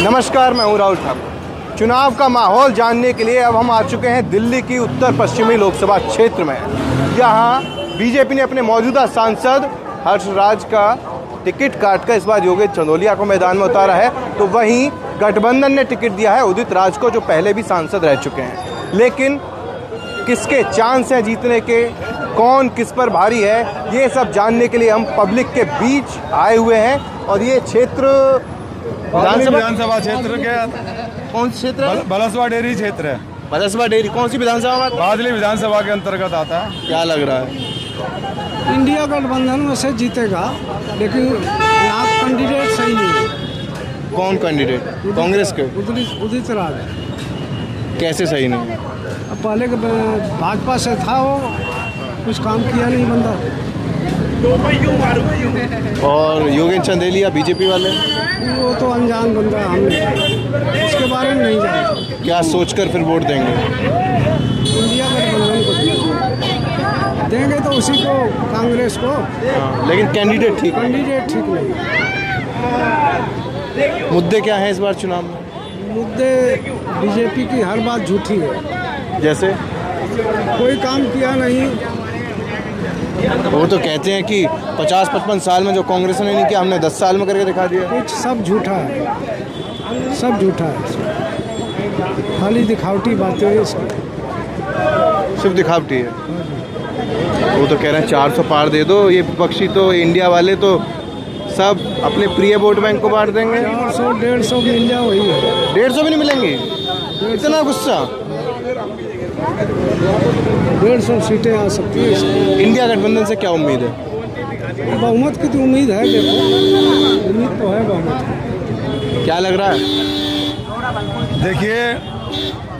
नमस्कार, मैं हूं राहुल ठाकुर। चुनाव का माहौल जानने के लिए अब हम आ चुके हैं दिल्ली की उत्तर पश्चिमी लोकसभा क्षेत्र में। यहाँ बीजेपी ने अपने मौजूदा सांसद हर्षराज का टिकट काटकर इस बार योगेश चंदोलिया को मैदान में उतारा है, तो वहीं गठबंधन ने टिकट दिया है उदित राज को, जो पहले भी सांसद रह चुके हैं। लेकिन किसके चांस हैं जीतने के, कौन किस पर भारी है, ये सब जानने के लिए हम पब्लिक के बीच आए हुए हैं। और ये क्षेत्र विधानसभा क्षेत्र के कौन सा क्षेत्र है? बलसवा डेयरी क्षेत्र है। बलसवा डेयरी कौन सी विधानसभा? बादली विधानसभा के अंतर्गत आता है। क्या लग रहा है? इंडिया गठबंधन में से जीतेगा, लेकिन यहाँ कैंडिडेट सही नहीं है। कौन कैंडिडेट? कांग्रेस के उदित राज कैसे सही नहीं है? अब पहले के भाजपा से था, वो कुछ काम किया नहीं बंदा। और योगेश चंदेलिया बीजेपी वाले, वो तो अनजान बंदा, हमने उसके बारे में नहीं जानते। क्या सोचकर फिर वोट देंगे? इंडिया गठबंधन को देंगे तो उसी को, कांग्रेस को। लेकिन कैंडिडेट ठीक नहीं। मुद्दे क्या हैं इस बार चुनाव में? मुद्दे बीजेपी की हर बात झूठी है। जैसे कोई काम किया नहीं। वो तो कहते हैं कि 50-55 साल में जो कांग्रेस ने नहीं किया, हमने 10 साल में करके दिखा दिया। कुछ सब झूठा है, सब झूठा है, खाली दिखावटी बातें हैं इसकी। सिर्फ दिखावटी है। वो तो कह रहे हैं 400 पार दे दो। ये विपक्षी तो, इंडिया वाले तो सब अपने प्रिय वोट बैंक को बांट देंगे। 400-150 मिल जाए वही है। 150 भी नहीं मिलेंगे? इतना गुस्सा? 150 सीटें आ सकती है। इंडिया गठबंधन से क्या उम्मीद है? बहुमत की तो उम्मीद है, देखो उम्मीद तो है बहुमत की। क्या लग रहा है? देखिए,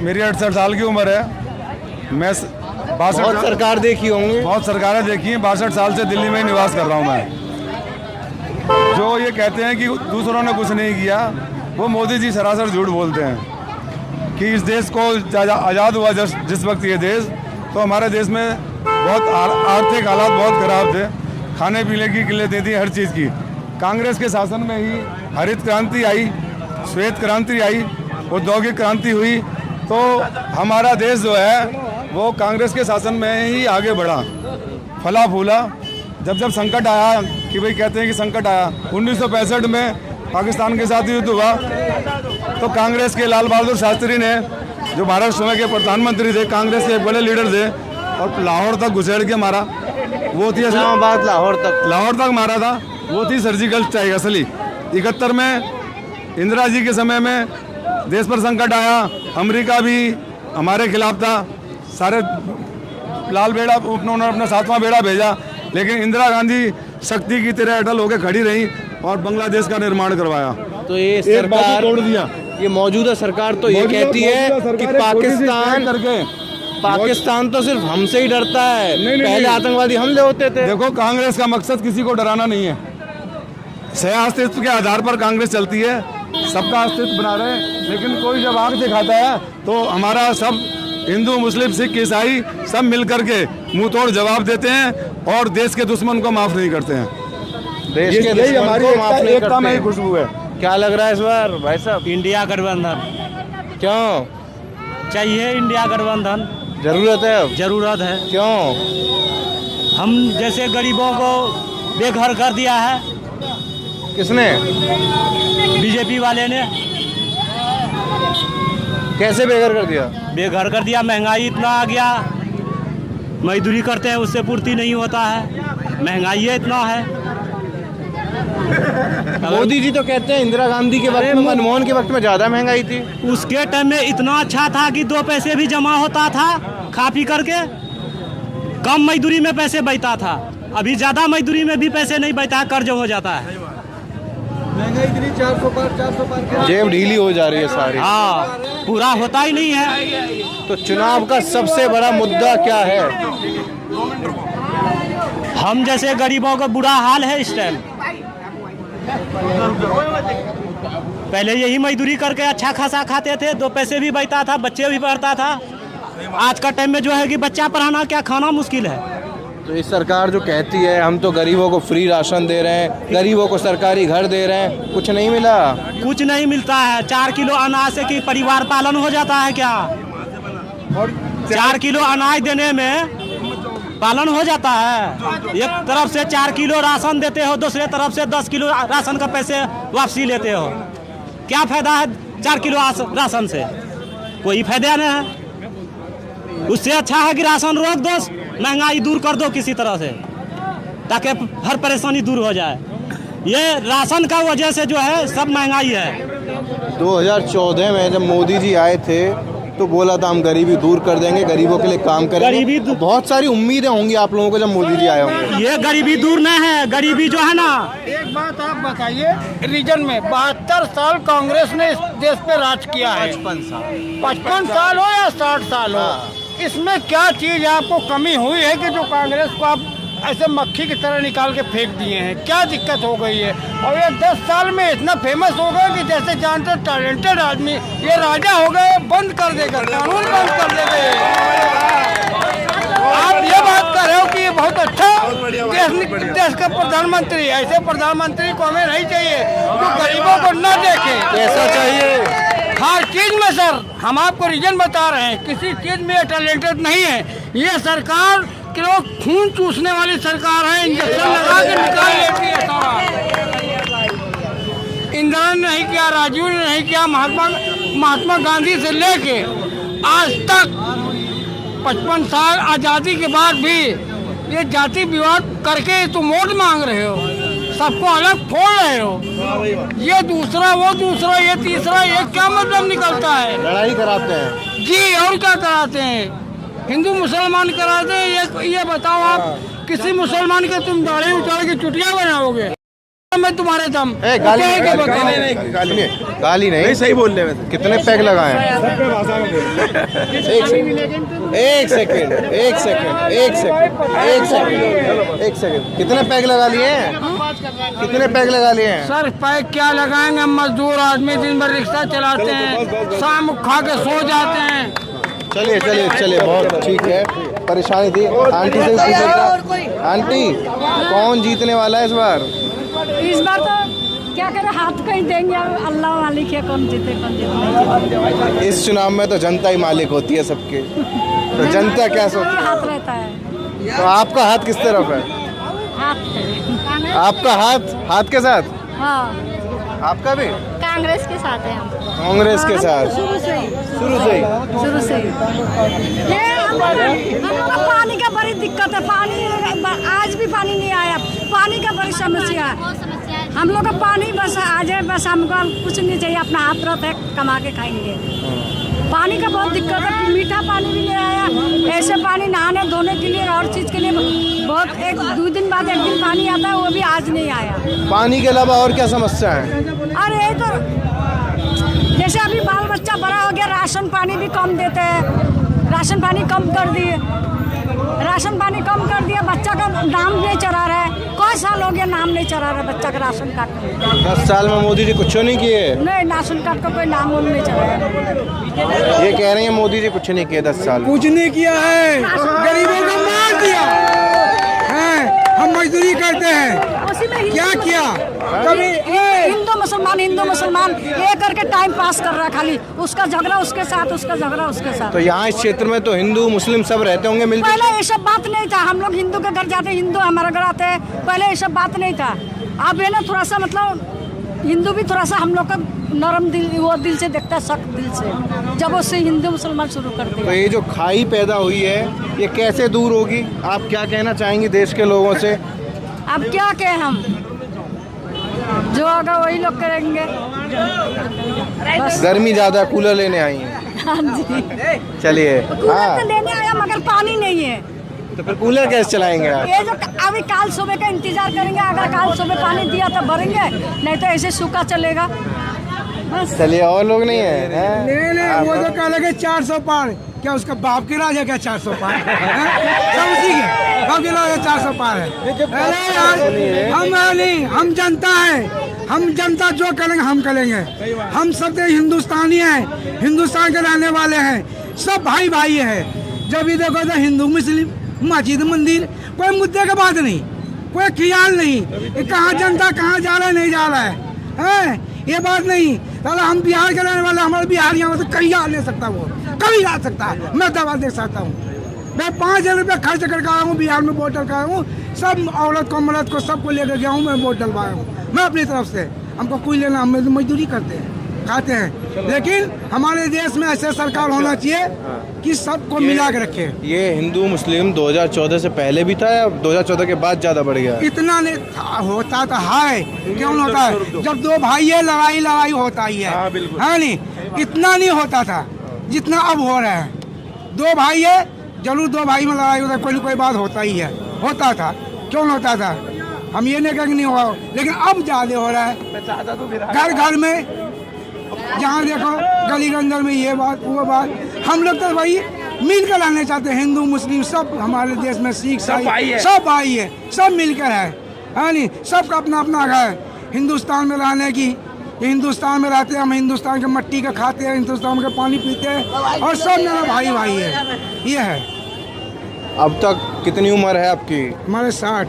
मेरी 68 साल की उम्र है। मैं बहुत सरकार देखी होंगी। बहुत सरकारें देखी हैं। 62 साल से दिल्ली में ही निवास कर रहा हूँ मैं। जो ये कहते हैं कि दूसरों ने कुछ नहीं किया, वो मोदी जी सरासर झूठ बोलते हैं। कि इस देश को आज़ाद हुआ जिस वक्त ये देश, तो हमारे देश में बहुत आर्थिक हालात बहुत ख़राब थे। खाने पीने की किल्लत थी, हर चीज़ की। कांग्रेस के शासन में ही हरित क्रांति आई, श्वेत क्रांति आई, औद्योगिक क्रांति हुई। तो हमारा देश जो है वो कांग्रेस के शासन में ही आगे बढ़ा, फला फूला। जब संकट आया, कि भाई कहते हैं कि संकट आया 1965 में पाकिस्तान के साथ युद्ध हुआ, तो कांग्रेस के लाल बहादुर शास्त्री ने, जो भारत समय के प्रधानमंत्री थे, कांग्रेस के बड़े लीडर थे, और लाहौर तक घुसेड़ के मारा। वो थी इस्लामाबाद, लाहौर तक मारा था। वो थी सर्जिकल स्ट्राइक असली। 71 में इंदिरा जी के समय में देश पर संकट आया, अमेरिका भी हमारे खिलाफ था। सारे लाल बेड़ा, उन्होंने अपना 7वां बेड़ा भेजा, लेकिन इंदिरा गांधी शक्ति की तरह अटल होकर खड़ी रही और बांग्लादेश का निर्माण करवाया। तो ये सरकार तोड़ दिया। ये मौजूदा सरकार तो ये कहती है कि पाकिस्तान तो सिर्फ हमसे ही डरता है। पहले आतंकवादी हमले होते थे। देखो, कांग्रेस का मकसद किसी को डराना नहीं है। सह अस्तित्व के आधार पर कांग्रेस चलती है, सबका अस्तित्व बना रहे। लेकिन कोई जब आग दिखाता है तो हमारा सब हिंदू, मुस्लिम, सिख, ईसाई सब मिल करके मुंह तोड़ जवाब देते हैं और देश के दुश्मन को माफ नहीं करते हैं। देश के दुश्मन हमारी को माफ नहीं एकता में ही करते। खुशबू है। क्या लग रहा है इस बार भाई साहब? इंडिया गठबंधन क्यों चाहिए? इंडिया गठबंधन जरूरत है अब? जरूरत है। क्यों? हम जैसे गरीबों को बेघर कर दिया है। किसने? बीजेपी वाले ने कैसे बेघर कर दिया? बेघर कर दिया। महंगाई इतना आ गया, मजदूरी करते हैं उससे पूर्ति नहीं होता है, महंगाई इतना है। मोदी जी तो कहते हैं इंदिरा गांधी के वक्त में, मनमोहन के वक्त में ज्यादा महंगाई थी। उसके टाइम में इतना अच्छा था कि 2 पैसे भी जमा होता था, खा पी करके कम मजदूरी में पैसे बचता था। अभी ज्यादा मजदूरी में भी पैसे नहीं बचता है, कर्ज हो जाता है। महंगाई इतनी 400 पार जेब ढीली हो जा रही है सारी। हाँ, पूरा होता ही नहीं है। तो चुनाव का सबसे बड़ा मुद्दा क्या है? हम जैसे गरीबों का बुरा हाल है इस टाइम। पहले यही मजदूरी करके अच्छा खासा खाते थे, 2 पैसे भी बचता था, बच्चे भी पढ़ता था। आज का टाइम में जो है कि बच्चा पढ़ाना क्या, खाना मुश्किल है। तो इस सरकार जो कहती है हम तो गरीबों को फ्री राशन दे रहे हैं, गरीबों को सरकारी घर दे रहे हैं, कुछ नहीं मिला? कुछ नहीं मिलता है। 4 किलो अनाज से कि परिवार पालन हो जाता है क्या? 4 किलो अनाज देने में पालन हो जाता है? एक तरफ से 4 किलो राशन देते हो, दूसरे तरफ से 10 किलो राशन का पैसे वापसी लेते हो। क्या फायदा है 4 किलो राशन से? कोई फायदा नहीं है। उससे अच्छा है कि राशन रोक दो, महंगाई दूर कर दो किसी तरह से, ताकि हर परेशानी दूर हो जाए। ये राशन का वजह से जो है सब महंगाई है। 2014 में जब मोदी जी आए थे तो बोला था हम गरीबी दूर कर देंगे, गरीबों के लिए काम करेंगे। बहुत सारी उम्मीदें होंगी आप लोगों को जब मोदी जी आए होंगे। ये गरीबी दूर नहीं है। गरीबी जो है ना, एक बात आप बताइए, रीजन में 72 साल कांग्रेस ने इस देश पे राज किया है। 55 साल हो या 60 साल हो, इसमें क्या चीज आपको कमी हुई है कि जो कांग्रेस को आप ऐसे मक्खी की तरह निकाल के फेंक दिए हैं? क्या दिक्कत हो गई है? और ये 10 साल में इतना फेमस हो गए कि जैसे जानते टैलेंटेड आदमी ये राजा हो गए, बंद कर देगा, कानून बंद कर देंगे। आप ये बात कर रहे हो कि ये बहुत अच्छा देश का प्रधानमंत्री, ऐसे प्रधानमंत्री को हमें नहीं चाहिए जो गरीबों को न देखे। कैसा चाहिए? हर चीज में सर, हम आपको रीजन बता रहे हैं, किसी चीज में टैलेंटेड नहीं है। ये सरकार कि लोग खून चूसने वाली सरकार है, इंजेक्शन लगा के निकाल लेती है सारा। इंदिरा ने नहीं किया, राजीव ने नहीं किया, महात्मा गांधी से लेके आज तक 55 साल आज़ादी के बाद भी ये जाति विवाद करके तुम वोट मांग रहे हो, सबको अलग फोड़ रहे हो। ये दूसरा, वो दूसरा, ये तीसरा, ये क्या मतलब निकलता है? लड़ाई कराते हैं जी, और क्या कराते हैं? हिंदू मुसलमान कराते हैं। ये बताओ आप किसी मुसलमान के तुम दाढ़ी उतार के चुटिया बनाओगे? मैं तुम्हारे दम गाली नहीं, सही बोल रहे हैं। कितने पैक लगाए हैं? एक सेकंड कितने पैक लगा लिए हैं? कितने पैक लगा लिए हैं? सर पैक क्या लगाएंगे? मजदूर आदमी दिन भर रिक्शा चलाते हैं, शाम को खा के सो जाते हैं। चलिए बहुत ठीक है। परेशानी थी। आंटी से भी पूछा, आंटी कौन जीतने वाला है इस बार? इस बार तो क्या करें, हाथ कहीं देंगे, अल्लाह मालिक है, कौन जीते कौन जीते। इस चुनाव में तो जनता ही मालिक होती है सबके, तो जनता क्या सोचती? हाथ रहता है। तो आपका हाथ किस तरफ है? हाथ आपका हाथ के साथ? हाँ, आपका भी कांग्रेस के साथ है हम। कांग्रेस के साथ शुरू से ही हम लोग को पानी का बड़ी दिक्कत है। पानी आज भी पानी नहीं आया, पानी का बड़ी समस्या है। हम लोग का पानी बस आ जाए, बस हमको कुछ नहीं चाहिए, अपना हाथ रहता है, कमा के खाएंगे। पानी का बहुत दिक्कत है, मीठा पानी भी नहीं आया। ऐसे पानी नहाने धोने के लिए और चीज़ के लिए बहुत 1-2 दिन बाद एक दिन पानी आता है, वो भी आज नहीं आया। पानी के अलावा और क्या समस्या है? अरे ये तो जैसे अभी बाल बच्चा बड़ा हो गया, राशन पानी भी कम देते हैं, राशन पानी कम कर दिए, राशन पानी कम कर दिया, बच्चा का नाम नहीं चढ़ा रहा है। कोई साल हो गया नाम नहीं चढ़ा रहा है बच्चा का राशन कार्ड में। 10 साल में मोदी जी कुछ नहीं किए? नहीं, राशन कार्ड का कोई नाम नहीं चढ़ा है। ये कह रहे हैं मोदी जी कुछ नहीं किए 10 साल। कुछ नहीं किया है, गरीबों को मार दिया है। हम मजदूरी करते हैं, उसी में क्या किया? कभी हिंदू मुसलमान ये करके टाइम पास कर रहा है, खाली उसका झगड़ा उसके साथ, उसका झगड़ा उसके साथ। तो यहाँ इस क्षेत्र में तो हिंदू मुस्लिम सब रहते होंगे मिलकर? पहले ये सब बात नहीं था, हम लोग हिंदू के घर जाते, हिंदू हमारे घर आते हैं, पहले ये सब बात नहीं था। अब है ना थोड़ा सा, मतलब हिंदू भी थोड़ा सा हम लोग का नरम दिल, वो दिल से देखता है, सख्त दिल से, जब उससे हिंदू मुसलमान शुरू कर दिया। तो ये जो खाई पैदा हुई है ये कैसे दूर होगी? आप क्या कहना चाहेंगी देश के लोगों से? अब क्या कहें हम, जो होगा वही लोग करेंगे। बस गर्मी ज्यादा, कूलर लेने आई हैं। हाँ जी, चलिए। कूलर तो लेने आया मगर पानी नहीं है, तो फिर कूलर कैसे चलाएंगे आप? ये जो अभी काल सुबह का इंतजार करेंगे, अगर काल सुबह पानी दिया तो भरेंगे, नहीं तो ऐसे सूखा चलेगा। बस चलिए, और लोग नहीं है? नहीं, वो तो कह लगे 400 पार, क्या उसका बाप की राज है क्या 400 पार? सब उसी के बाप की राज है, 400 पार है। अरे यार, हम नहीं, हम जनता है, हम जनता जो करेंगे हम करेंगे। हम सब हिंदुस्तानी हैं, हिंदुस्तान के रहने वाले हैं, सब भाई भाई है। जब भी देखो तो हिंदू मुस्लिम, मस्जिद मंदिर, कोई मुद्दे की बात नहीं, कोई ख्याल नहीं कि कहाँ जनता कहाँ जा रहा है नहीं जा रहा है, ये बात नहीं। साला हम बिहार के रहने वाले, हमारे बिहार यहाँ तो कहीं आ नहीं सकता, वो कभी आ सकता है, मैं दवा दे सकता हूँ। मैं 5,000 रुपया खर्च करके आया हूँ, बिहार में वोट डलवाया हूँ, सब औरत को मर्द को सबको लेकर गया हूँ, मैं वोट डलवाया हूँ मैं अपनी तरफ से। हमको कोई लेना, हम मजदूरी करते हैं, खाते हैं, लेकिन हमारे देश में ऐसे सरकार होना चाहिए कि सबको मिला के रखे। ये हिंदू मुस्लिम 2014 से पहले भी था या 2014 के बाद ज़्यादा बढ़ गया? इतना नहीं होता तो है, क्यों होता है? जब दो भाई है लड़ाई होता ही है नहीं, इतना नहीं होता था जितना अब हो रहा है। दो भाई है, जरूर दो भाई में लड़ाई होता है, कोई कोई बात होता ही है, होता था, क्यों होता था? हम ये नहीं कहेंगे नहीं हुआ, लेकिन अब ज़्यादा हो रहा है। घर घर में जहाँ देखो गली गंदर में ये बात वो बात। हम लोग तो भाई मिलकर रहना चाहते हैं, हिंदू मुस्लिम सब हमारे देश में, सिख ईसाई सब भाई है, सब मिलकर है नहीं? सबका अपना अपना घर हिंदुस्तान में रहने की, हिंदुस्तान में रहते हैं हम, हिंदुस्तान के मट्टी का खाते हैं, हिंदुस्तान के पानी पीते हैं, और सब मेरा भाई भाई है, ये है। अब तक कितनी उम्र है आपकी? हमारे 60।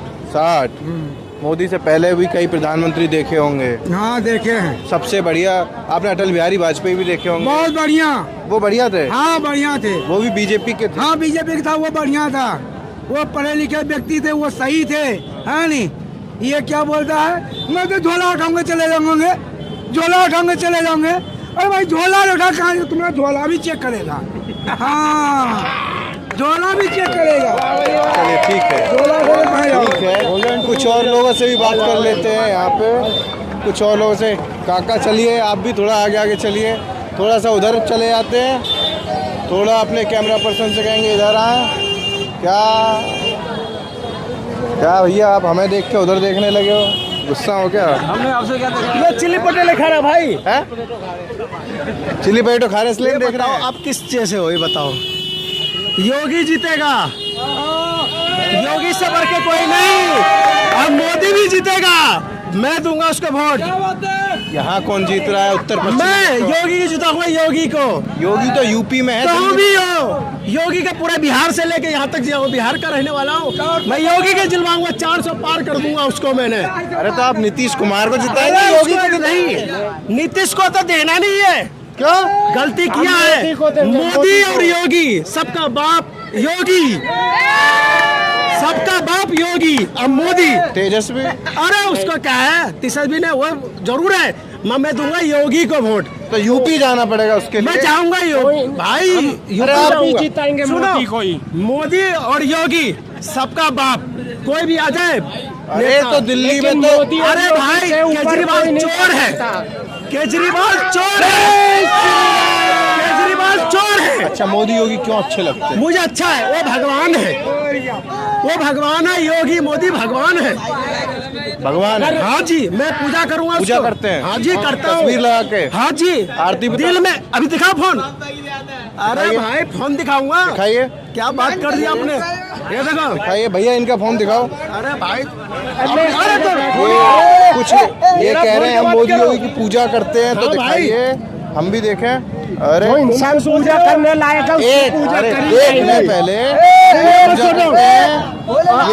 मोदी से पहले भी कई प्रधानमंत्री देखे होंगे। हाँ देखे हैं। सबसे बढ़िया आपने अटल बिहारी वाजपेयी भी देखे होंगे। बहुत बढ़िया। वो बढ़िया थे? हाँ बढ़िया थे। वो भी बीजेपी के थे? हाँ बीजेपी का था, वो बढ़िया था, वो पढ़े लिखे व्यक्ति थे, वो सही थे, है नहीं? ये क्या बोलता है, मैं तो झोला उठाऊंगे चले जाऊंगे, झोला उठाऊंगे चले जाऊंगे। अरे भाई झोला उठा कहाँ, तुम्हारा झोला भी चेक करेगा, हाँ झोला भी चेक करेगा। चलिए ठीक है, ठीक है। कुछ और लोगों से भी बात कर लेते हैं यहाँ पे, कुछ और लोगों से। काका चलिए आप भी थोड़ा आगे आगे चलिए, थोड़ा सा उधर चले जाते हैं, थोड़ा अपने कैमरा पर्सन से कहेंगे इधर आए। क्या भैया आप हमें देख के उधर देखने लगे हो, गुस्सा हो क्या? हमने आपसे क्या देखा? चिल्ली पटेल खा रहा भाई है? चिल्ली पटेटो खा रहे इसलिए देख रहे हैं? आप किस चीज से हो ये बताओ? योगी जीतेगा, योगी से बढ़ के कोई नहीं, और मोदी भी जीतेगा, मैं दूंगा उसको वोट। यहाँ कौन जीत रहा है? उत्तर पश्चिम मैं योगी की जिताऊंगा, योगी को। योगी तो यूपी में है। तो भी हो, योगी का पूरे बिहार से लेके यहाँ तक जाऊँ, बिहार का रहने वाला हूँ मैं, योगी के जिलवाऊंगा, 400 पार कर दूंगा उसको मैंने। अरे तो आप नीतीश कुमार को जिताएंगे, योगी को नहीं, नीतीश को तो देना नहीं है। क्यों? गलती किया है मोदी और योगी, सबका बाप योगी, सबका बाप योगी, अब मोदी। तेजस्वी? अरे उसको क्या है, तेजस्वी ने वो जरूर है, मैं दूंगा योगी को वोट। तो यूपी जाना पड़ेगा उसके लिए। मैं चाहूंगा योगी भाई, यूपी जीताएंगे मोदी, कोई मोदी और योगी, सबका बाप, कोई भी आ जाए। अरे तो दिल्ली में तो, अरे भाई केजरीवाल चोर है, केजरीवाल चोर है, केजरीवाल चोर है। अच्छा मोदी योगी क्यों अच्छे लगते हैं? मुझे अच्छा है, वो भगवान है, वो भगवान है, योगी मोदी भगवान है, भगवान है। हाँ जी, मैं पूजा करूँगा, पूजा करते हैं? हाँ जी करता हूँ, तस्वीर लगा के? हाँ जी, आरती दिल में। अभी दिखाओ फोन, अरे भाई फोन दिखाऊंगा। दिखाइए। क्या बात कर दिया आपने, ये देखो दिखाइए भैया, इनका फोन दिखाओ। अरे भाई, ये कुछ ये कह रहे हैं हम मोदी योगी की पूजा करते हैं, तो दिखाइए हम भी देखें। अरे इंसान पूजा करने लायक है, एक मिनट पहले ये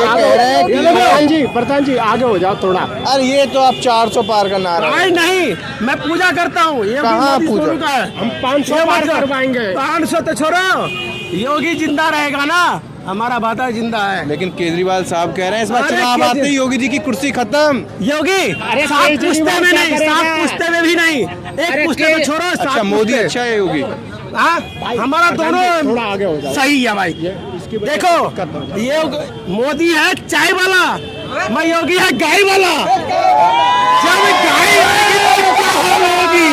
कह रहे हैं कि प्रधान जी आगे हो जाओ थोड़ा। अरे ये तो आप 400 पार का नारा है। नहीं, मैं पूजा करता हूँ, ये कहाँ पूजा? का है, हम 500 पार करवाएंगे। 500 तो छोड़ो, योगी जिंदा रहेगा ना, हमारा वादा जिंदा है। लेकिन केजरीवाल साहब कह रहे हैं इस बार चुनाव आते ही योगी जी की कुर्सी खत्म। योगी सात पुश्ते में नहीं, 7 पुश्ते में भी नहीं, एक पुश्ते में छोड़ो। अच्छा मोदी अच्छा है, योगी हमारा दोनों सही है भाई। देखो ये मोदी है चाय वाला, मैं योगी है गाय वाला। जब गाय होगी,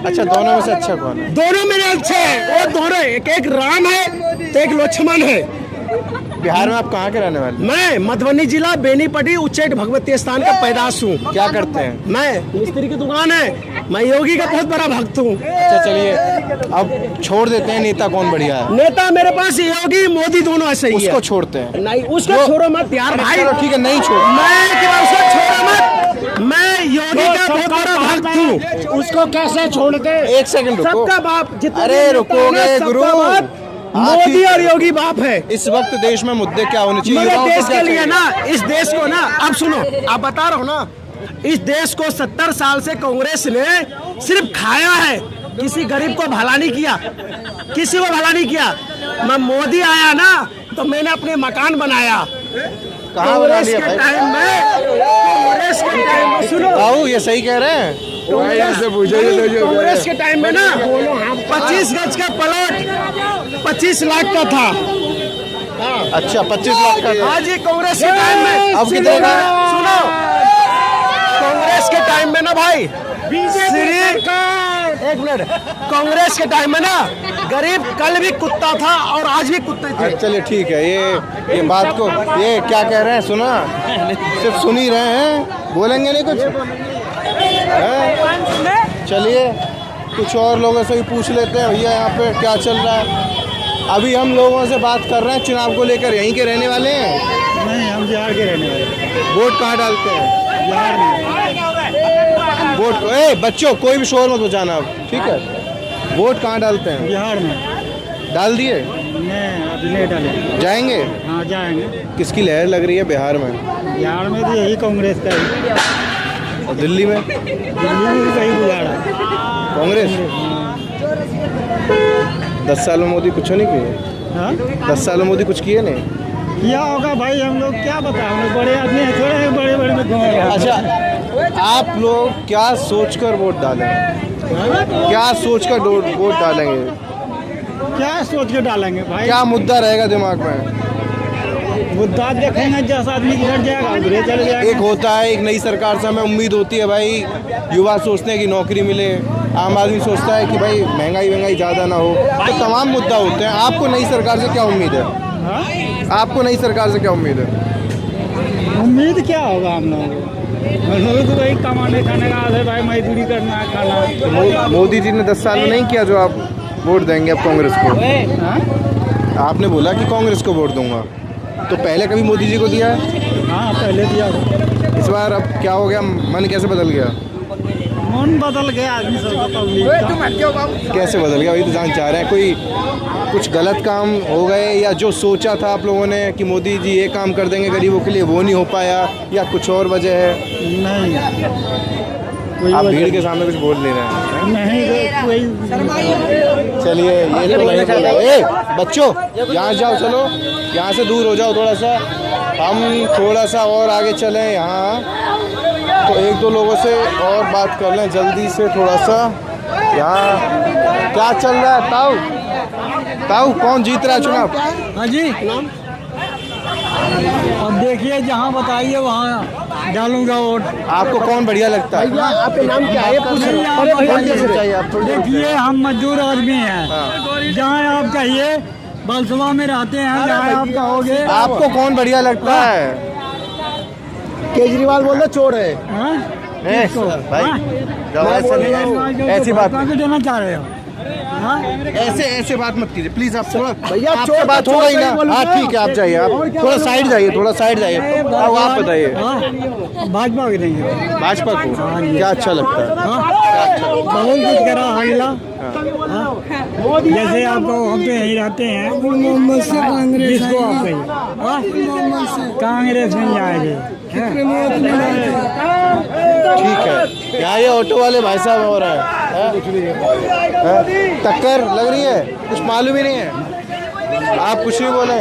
अच्छा दोनों में से अच्छा कौन है? दोनों मेरे अच्छे हैं, और दोनों एक राम है तो एक लक्ष्मण है। बिहार में आप कहाँ के रहने वाले? मैं मधुबनी जिला बेनीपट्टी उच्चैठ भगवती स्थान का पैदाश हूँ। क्या करते हैं? मैं मिस्त्री की दुकान है, मैं योगी का बहुत बड़ा भक्त हूँ। अच्छा चलिए अब छोड़ देते हैं, नेता कौन बढ़िया है? नेता मेरे पास योगी मोदी दोनों ऐसे ही है। उसको छोड़ते हैं? नहीं उसको छोड़ो मत यार भाई। चलो ठीक है, नहीं छोड़, उसको छोड़ो मत, मैं योगी का बहुत बड़ा भक्त हूँ। उसको कैसे छोड़ दे? एक सेकंड रुको। सबका बाप, अरे रुकोगे गुरु, मोदी और योगी बाप है। इस वक्त देश में मुद्दे क्या होने चाहिए? मगर युवाओं को देश क्या के लिए चाहिए? ना, इस देश को ना, आप सुनो, आप बता रहा हूँ ना, इस देश को 70 साल से कांग्रेस ने सिर्फ खाया है, किसी गरीब को भला नहीं किया, किसी को भला नहीं किया। मैं मोदी आया ना तो मैंने अपने मकान बनाया। कहाँ बना कांग्रेस लिया के भाई? टाइम में, कांग्रेस के टाइम में, सुनो, बाबू ये सही कह रहे हैं। कांग्रेस के टाइम में ना 25 गज का प्लॉट 25 लाख का था। अच्छा 25 लाख का था। आज ये कांग्रेस के टाइम में अब कितने का है? सुनो, कांग्रेस के टाइम में ना भाई, एक मिनट, कांग्रेस के टाइम में ना गरीब कल भी कुत्ता था और आज भी कुत्ते थे। चलिए ठीक है, ये बात को, ये क्या कह रहे हैं सुना, सिर्फ सुन ही रहे हैं, बोलेंगे नहीं कुछ हैं? चलिए कुछ और लोगों से भी पूछ लेते हैं, भैया यहाँ पे क्या चल रहा है। अभी हम लोगों से बात कर रहे हैं चुनाव को लेकर, यहीं के रहने वाले हैं? नहीं, हम बिहार के रहने वाले। वोट कहाँ डालते हैं? बिहार में। वोट, बच्चों कोई भी शोर मत बजाना अब, ठीक है? वोट कहाँ डालते हैं? बिहार में। डाल दिए? नहीं, अभी नहीं डाले। जाएंगे? हाँ जाएंगे। किसकी लहर लग रही है बिहार में? बिहार में तो यही कांग्रेस का ही। और दिल्ली में? दिल्ली में भी कहीं गुजारा। कांग्रेस? 10 साल में मोदी कुछ नहीं किए? हाँ? 10 साल में मोदी कुछ किए नहीं? क्या होगा भाई, हम लोग क्या बताएं, हम लोग बड़े आदमी हैं, थोड़े हैं बड़े बड़े में घूम रहे हैं। अच्छा, आप लोग क्या सोचकर वोट डालेंगे? क्या सोचकर वोट डालेंगे? क्या सोच के डालेंगे भाई? क्या मुद्दा रहेगा दिमाग में? मुद्दा देखेंगे, जैसा आदमी घर जाएगा उधर चले जाएगा। एक होता है, एक नई सरकार से हमें उम्मीद होती है भाई, युवा सोचते हैं कि नौकरी मिले, आम आदमी सोचता है कि भाई महंगाई ज़्यादा ना हो, तो तमाम मुद्दा होते हैं। आपको नई सरकार से क्या उम्मीद है? हाँ? आपको नई सरकार से क्या उम्मीद है? उम्मीद क्या होगा हम लोगों को? हम लोग तो वही कमाने खाने का आदत है भाई, मजदूरी करना है, खाना है। मोदी जी ने 10 साल में नहीं किया जो आप वोट देंगे अब कांग्रेस को? हाँ? आपने बोला कि कांग्रेस को वोट दूंगा, तो पहले कभी मोदी जी को दिया है? हाँ पहले दिया था। इस बार अब क्या हो गया, मन कैसे बदल गया? मन बदल गया आदमी सबका, पब्लिक का। कैसे बदल गया वही तो जान चाह रहे हैं। कोई कुछ गलत काम हो गए, या जो सोचा था आप लोगों ने कि मोदी जी ये काम कर देंगे गरीबों के लिए, वो नहीं हो पाया, या कुछ और वजह है? नहीं, आप भीड़ के सामने कुछ बोल नहीं रहे हैं। नहीं कोई। चलिए ये तो नहीं बोल रहे। बच्चों यहाँ जाओ, चलो यहाँ से दूर हो जाओ थोड़ा सा, हम थोड़ा सा और आगे चलें यहाँ, तो एक दो लोगों से और बात कर लें जल्दी से थोड़ा सा। यहाँ क्या चल रहा है? ताऊ कौन जीत रहा है चुनाव? हाँ जी, अब देखिए जहाँ बताइए वहाँ डालूंगा वोट। आपको कौन बढ़िया लगता है? आपका नाम क्या है? देखिए हम मजदूर आदमी हैं, जहाँ आप कहिए बलसवा में रहते हैं, जहाँ आप कहोगे। आपको कौन बढ़िया लगता है? केजरीवाल बोल रहे चोर है। हाँ? भाई जाओ, ऐसा नहीं है, ऐसी बात नहीं। देना चाह रहे हो? हाँ? ऐसे बात मत कीजिए प्लीज। आप थोड़ा भैया आपसे बात हो गई ना। हाँ ठीक है, आप जाइए, आप थोड़ा साइड जाइए, थोड़ा साइड जाइए। अब आप बताइए, भाजपा के नहीं है, भाजपा को क्या अच्छा लगता है? क्या अच्छा लगता बहुत कुछ करा अगला। जैसे आपको हम तो यहीं रहते हैं, जिसको आप कहिए कांग्रेस में जाएगी। ठीक है, यहाँ ये ऑटो वाले भाई साहब हो रहा है, टक्कर लग रही है, कुछ मालूम ही नहीं है, आप कुछ नहीं बोले।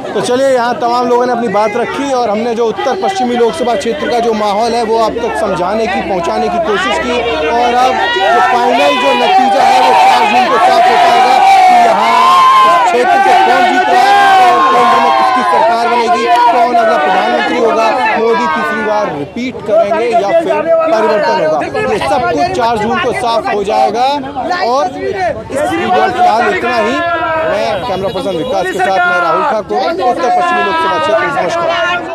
तो चलिए, यहाँ तमाम लोगों ने अपनी बात रखी और हमने जो उत्तर पश्चिमी लोकसभा क्षेत्र का जो माहौल है वो आप तक समझाने की, पहुँचाने की कोशिश की। और अब जो फाइनल जो नतीजा है वो 4 जून को साफ हो पाएगा कि यहाँ इस क्षेत्र से कौन जीत रहा है और केंद्र में किसकी सरकार बनेगी, कौन अगला प्रधानमंत्री होगा, मोदी तीसरी बार रिपीट करेंगे या फिर परिवर्तन होगा। ये सब कुछ 4 जून को साफ हो जाएगा। और इस वीडियो फिलहाल इतना ही। मैं कैमरा पर्सन विकास के साथ मैं राहुल ठाकुर, उत्तर पश्चिमी लोकसभा क्षेत्र। नमस्कार।